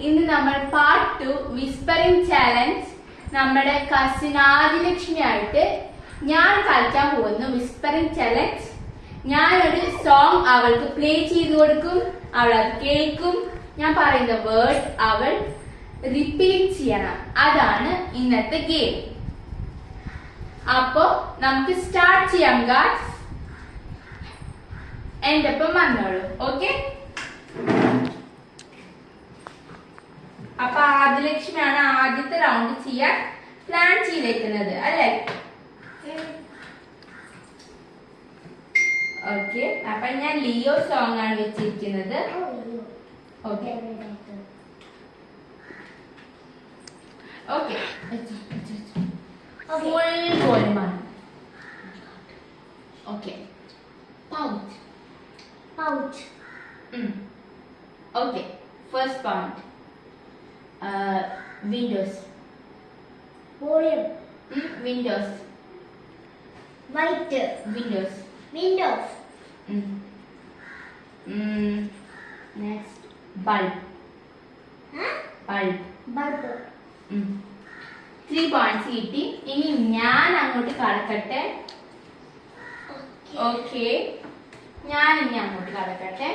ഇന്ന് നമ്മൾ part 2 whispering challenge നമ്മുടെ കസിൻ ആദിലക്ഷ്മി ആയിട്ട് ഞാൻ കളിക്കാൻ പോകുന്നു. Whispering challenge. ഞാനൊരു സോങ് അവൾക്ക് പ്ലേ ചെയ്ത് കൊടുക്കും, അവൾ അത് കേൾക്കും. ഞാൻ പറയുന്ന വേർഡ് അവൾ റിപ്പീറ്റ് ചെയ്യണം. അതാണ് ഇന്നത്തെ ഗെയിം. അപ്പോ നമുക്ക് സ്റ്റാർട്ട് ചെയ്യാം ഗായ്സ്. എന്റെ ഒപ്പം വന്നോളൂ. ഓക്കെ, അപ്പൊ ആദിലക്ഷ്മിയാണ് ആദ്യത്തെ റൗണ്ട് ചെയ്യാൻ പ്ലാൻ ചെയ്തേക്കുന്നത് അല്ലേ? ഓക്കെ, അപ്പൊ ഞാൻ ലിയോ സോങ് ആണ് വെച്ചിരിക്കുന്നത്. ഓക്കെ ഓക്കെ, ഫുൾ വോളിയമാണ്. Okay, pouch pouch. Okay, first point. Windows. Volume. Windows. White. Windows. Windows. Next, bulb. Huh? Bulb. Bulb. 3 points കിട്ടി. ഇനി ഞാൻ അങ്ങോട്ട് കടക്കട്ടെ. ഓക്കെ, ഞാൻ ഇനി അങ്ങോട്ട് കടക്കട്ടെ.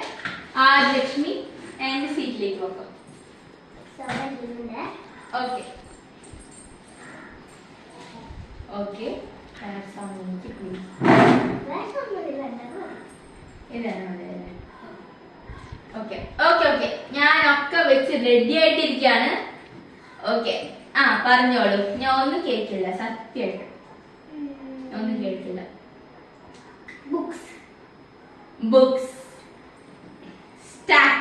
ആദിലക്ഷ്മി എന്റെ സീറ്റിലേക്ക് വെക്കാം. Okay okay, okay okay okay, ഞാനൊക്കെ വെച്ച് റെഡി ആയിട്ടിരിക്കാണ്. ഓക്കെ, പറഞ്ഞോളൂ. ഞാൻ ഒന്നും കേട്ടില്ല, സത്യമായിട്ട് ഒന്നും കേട്ടില്ല. Books. Books. Stack.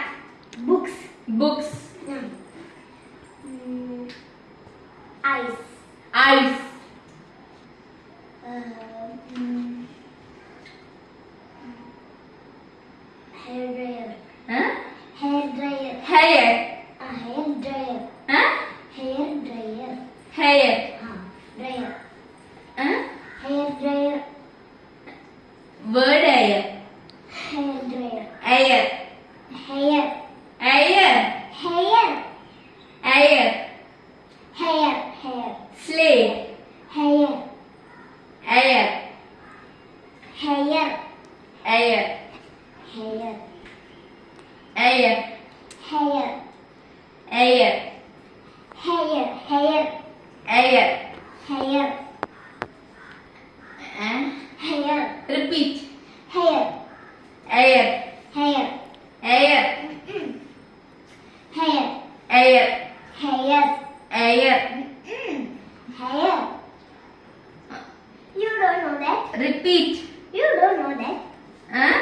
Books. Books. Ice. Ice. Hair dryer. Huh? Hair dryer. Hair. Hair dryer. Huh? Hair dryer. Hair. Dryer. Huh? Hair dryer. Word air. Hair dryer. Air. Hair. Air. Hair. Air. Hair. Hair. Slate. Hair. Air. Hair. Air. Hair. Air. Hair. Air. Hair. Hair. Air. Hair. Hair. Repeat. Hair. Air. Hair. Air. Hair. Air. Hair. Air. Hair. You don't know that. Repeat. You don't know that. Huh?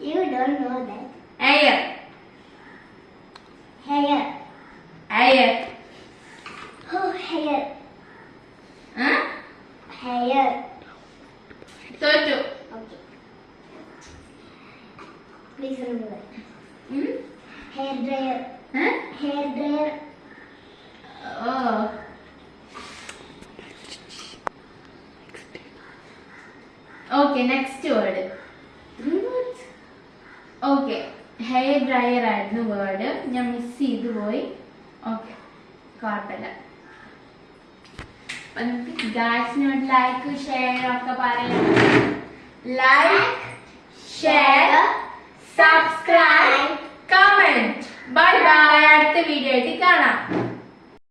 You don't know that. Air. Hair. Air. Oh, hair. Huh? Hair. Totu. Okay. Please remember. Hair dryer. Huh? Hair dryer. Oh. Okay, next word. Remote. Okay, hair dryer ആയിരുന്നു word. ഞാൻ miss ചെയ്തു പോയി. Okay, കുഴപ്പമില്ല. നമുക്ക് ഗായ്സിനോട് like share ഒക്കെ പറയാം. Like, share, subscribe, comment. Bye bye. അടുത്ത video ആയിട്ട് കാണാം.